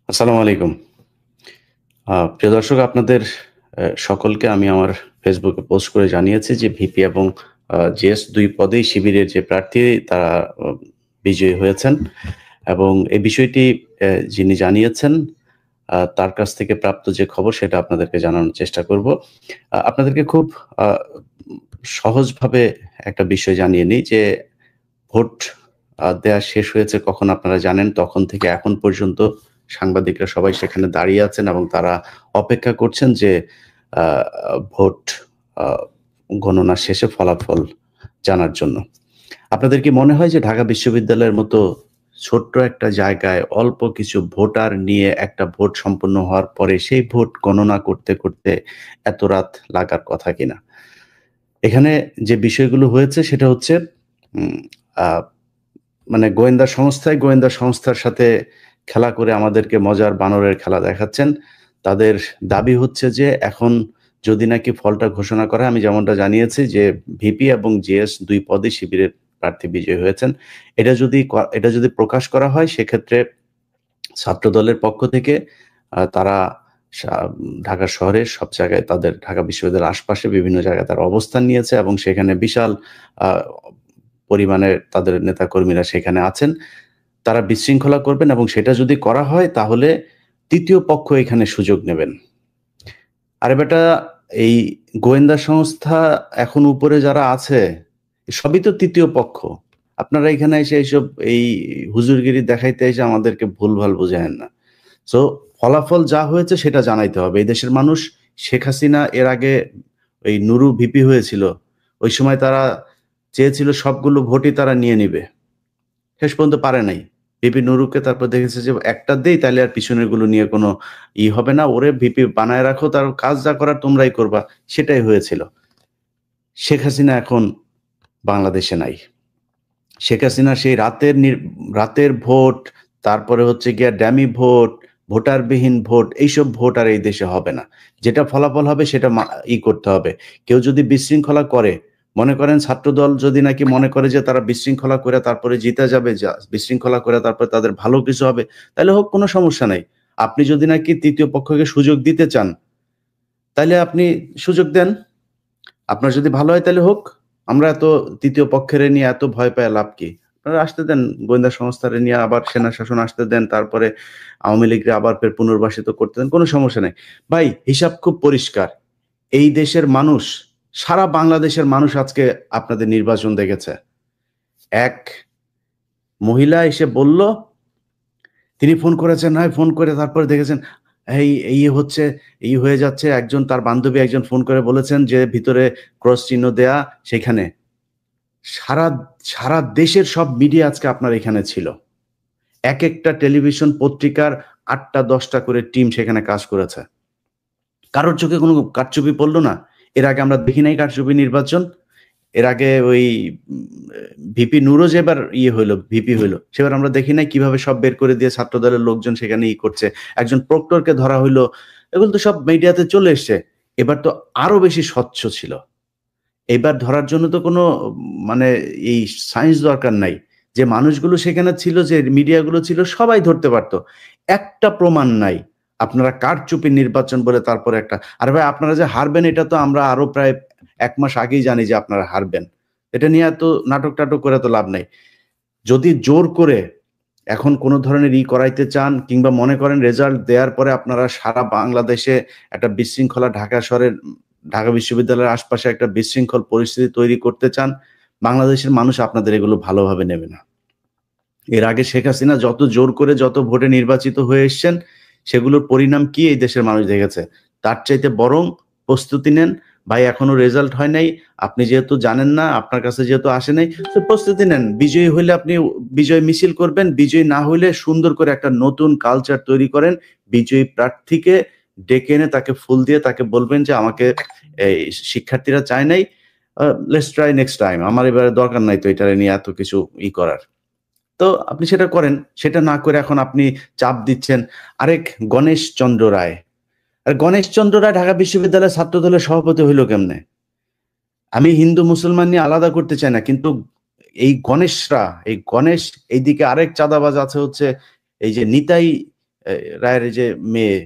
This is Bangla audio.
আসসালামু আলাইকুম। প্রিয় দর্শক আপনাদের সকলকে আমি আমার ফেসবুকে পোস্ট করে জানিয়েছি যে ভিপি এবং জিএস ২ পদেই শিবিরের যে প্রার্থী তারা অ বিজয়ী হয়েছেন এবং এই বিষয়টি যিনি জানিয়েছেন তার কাছ থেকে প্রাপ্ত যে খবর সেটা আপনাদেরকে জানানোর চেষ্টা করব। আপনাদেরকে খুব আ সহজভাবে একটা বিষয় জানিয়ে নিই যে ভোট দেয়া শেষ হয়েছে কখন আপনারা জানেন। তখন থেকে এখন পর্যন্ত সাংবাদিকরা সবাই সেখানে দাঁড়িয়ে আছেন এবং তারা অপেক্ষা করছেন যে আ ভোট আ গণনা শেষে ফলাফল জানার জন্য। আপনাদের কি মনে হয় যে ঢাকা বিশ্ববিদ্যালয়ের মতো ছোট্ট একটা জায়গায় অল্প কিছু ভোটার নিয়ে একটা ভোট সম্পন্ন হওয়ার পরে সেই ভোট গণনা করতে, করতে এত রাত লাগার কথা কিনা? এখানে যে বিষয়গুলো হয়েছে সেটা হচ্ছে উম আ মানে গোয়েন্দা সংস্থার সাথে খেলা করে আমাদেরকে মজার বানরের খেলা দেখাচ্ছেন। তাদের দাবি হচ্ছে যে এখন যদি নাকি ফলটা ঘোষণা করা হয়, আমি যেমনটা জানিয়েছি যে ভিপি এবং জিএস ২ পদে শিবিরের প্রার্থী বিজয়ী হয়েছেন। এটা যদি প্রকাশ করা হয় সেক্ষেত্রে ছাত্রদলের পক্ষ থেকে তারা সা ঢাকা শহরের সব জায়গায় তাদের ঢাকা বিশ্ববিদ্যালয়ের আশপাশে বিভিন্ন জায়গায় তারা অবস্থান নিয়েছে এবং সেখানে বিশাল আ পরিমাণে তাদের নেতাকর্মীরা সেখানে আছেন। তারা বিশৃঙ্খলা করবেন এবং সেটা যদি করা হয় তাহলে ৩য় পক্ষ এখানে সুযোগ নেবেন। আরে বেটা এই গোয়েন্দা সংস্থা এখন উপরে যারা আছে সবই তো ৩য় পক্ষ। আপনারা এখানে এসে এইসব এই হুজুরগিরি দেখাইতে এসে আমাদেরকে ভুলভাল বুঝায়েন না। সো ফলাফল যা হয়েছে সেটা জানাইতে হবে। এই দেশের মানুষ শেখ হাসিনা এর আগে ওই নুরু ভিপি হয়েছিল। ওই সময় তারা চেয়েছিল সবগুলো ভোটই তারা নিয়ে নিবে। শেষ পর্যন্ত পারে নাই। ভিপি নুরুকে তারপর দেখেছে যে একটা দেই তাইলে আর পিছনের গুলো নিয়ে কোনো হবে না। ওরে ভিপি বানায় রাখো, তার কাজ যা করার তোমরাই করবা। সেটাই হয়েছিল। শেখ হাসিনা এখন বাংলাদেশে নাই। শেখ হাসিনা সেই রাতের ভোট, তারপরে হচ্ছে গিয়া ড্যামি ভোট, ভোটারবিহীন ভোট, এইসব ভোট আর এই দেশে হবে না। যেটা ফলাফল হবে সেটা করতে হবে। কেউ যদি বিশৃঙ্খলা করে, মনে করেন ছাত্রদল যদি নাকি মনে করে যে তারা বিশৃঙ্খলা করে তারপরে জিতে যাবে, বিশৃঙ্খলা করে তারপরে তাদের ভালো কিছু হবে, তাইলে হোক কোনো সমস্যা নাই। আপনি যদি নাকি ৩য় পক্ষকে সুযোগ দিতে চান, তাইলে আপনি সুযোগ দেন। আপনার যদি ভালো হয় তাহলে হোক। আমরা এত ৩য় পক্ষেরে নিয়ে এত ভয় পাইয়া লাভ কি? আপনারা আসতে দেন, গোয়েন্দা সংস্থারে নিয়ে আবার সেনা শাসন আসতে দেন। তারপরে আওয়ামী লীগরে আবার ফের পুনর্বাসিত করতে দেন। কোন সমস্যা নাই। ভাই হিসাব খুব পরিষ্কার। এই দেশের মানুষ, সারা বাংলাদেশের মানুষ আজকে আপনাদের নির্বাচন দেখেছে। এক মহিলা এসে বলল, তিনি ফোন করেছেন, হ্যাঁ, ফোন করে তারপরে দেখেছেন এই এই হচ্ছে, এই হয়ে যাচ্ছে। একজন তার বান্ধবী একজন ফোন করে বলেছেন যে ভিতরে ক্রস চিহ্ন দেয়া সেখানে। সারা সারা দেশের সব মিডিয়া আজকে আপনার এখানে ছিল। একেকটা টেলিভিশন পত্রিকার ৮ টা ১০ টা করে টিম সেখানে কাজ করেছে। কারোর চোখে কোনো কারচুপি পড়ল না? এর আগে আমরা দেখি নাই কারচুপি নির্বাচন? এর আগে ওই উম ভিপি নুরও যে এবার হইল, ভিপি হইল, সেবার আমরা দেখি নাই কিভাবে সব বের করে দিয়ে ছাত্রদলের লোকজন সেখানে করছে। একজন প্রক্টরকে ধরা হইলো। এগুলো তো সব মিডিয়াতে চলে এসছে। এবার তো আরো বেশি স্বচ্ছ ছিল। এবার ধরার জন্য তো কোনো মানে এই সায়েন্স দরকার নাই। যে মানুষগুলো সেখানে ছিল, যে মিডিয়াগুলো ছিল সবাই ধরতে পারত। একটা প্রমাণ নাই। আপনারা কারচুপি নির্বাচন বলে তারপরে একটা, আরে ভাই আপনারা যে হারবেন এটা তো আমরা আরো প্রায় ১ মাস আগেই জানি যে আপনারা হারবেন। এটা নিয়ে এত নাটক-টাটক করে তো লাভ নাই। যদি জোর করে এখন কোন ধরনের করাইতে চান কিংবা মনে করেন রেজাল্ট দেওয়ার পরে আপনারা সারা বাংলাদেশে একটা বিশৃঙ্খলা, ঢাকা শহরের ঢাকা বিশ্ববিদ্যালয়ের আশপাশে একটা বিশৃঙ্খল পরিস্থিতি তৈরি করতে চান, বাংলাদেশের মানুষ আপনাদের এগুলো ভালোভাবে নেবে না। এর আগে শেখ হাসিনা যত জোর করে যত ভোটে নির্বাচিত হয়ে এসছেন, সেগুলোর পরিণাম কি এই দেশের মানুষ দেখেছে। তার চাইতে বরং প্রস্তুতি নেন। ভাই এখনো রেজাল্ট হয় নাই। আপনি যেহেতু জানেন না, আপনার কাছে যেহেতু আসে নাই, তো প্রস্তুতি নেন। বিজয়ী হইলে আপনি বিজয় মিছিল করবেন। বিজয়ী না হইলে সুন্দর করে একটা নতুন কালচার তৈরি করেন। বিজয়ী প্রার্থীকে ডেকে এনে তাকে ফুল দিয়ে তাকে বলবেন যে আমাকে এই শিক্ষার্থীরা চায় নাই। Let's try next time. আমার এবারে দরকার নাই তো এটারে নিয়ে এত কিছু করার। তো আপনি সেটা করেন। সেটা না করে এখন আপনি চাপ দিচ্ছেন। আরেক গণেশ চন্দ্র রায়। আর গণেশ চন্দ্র রায় ঢাকা বিশ্ববিদ্যালয়ের ছাত্রদলের সভাপতি হইল কেমনে? আমি হিন্দু মুসলমান নিয়ে আলাদা করতে চাই না। কিন্তু এই গণেশরা, এই গণেশ, এইদিকে আরেক চাঁদাবাজ আছে হচ্ছে এই যে নিতাই রায়ের এই যে মেয়ে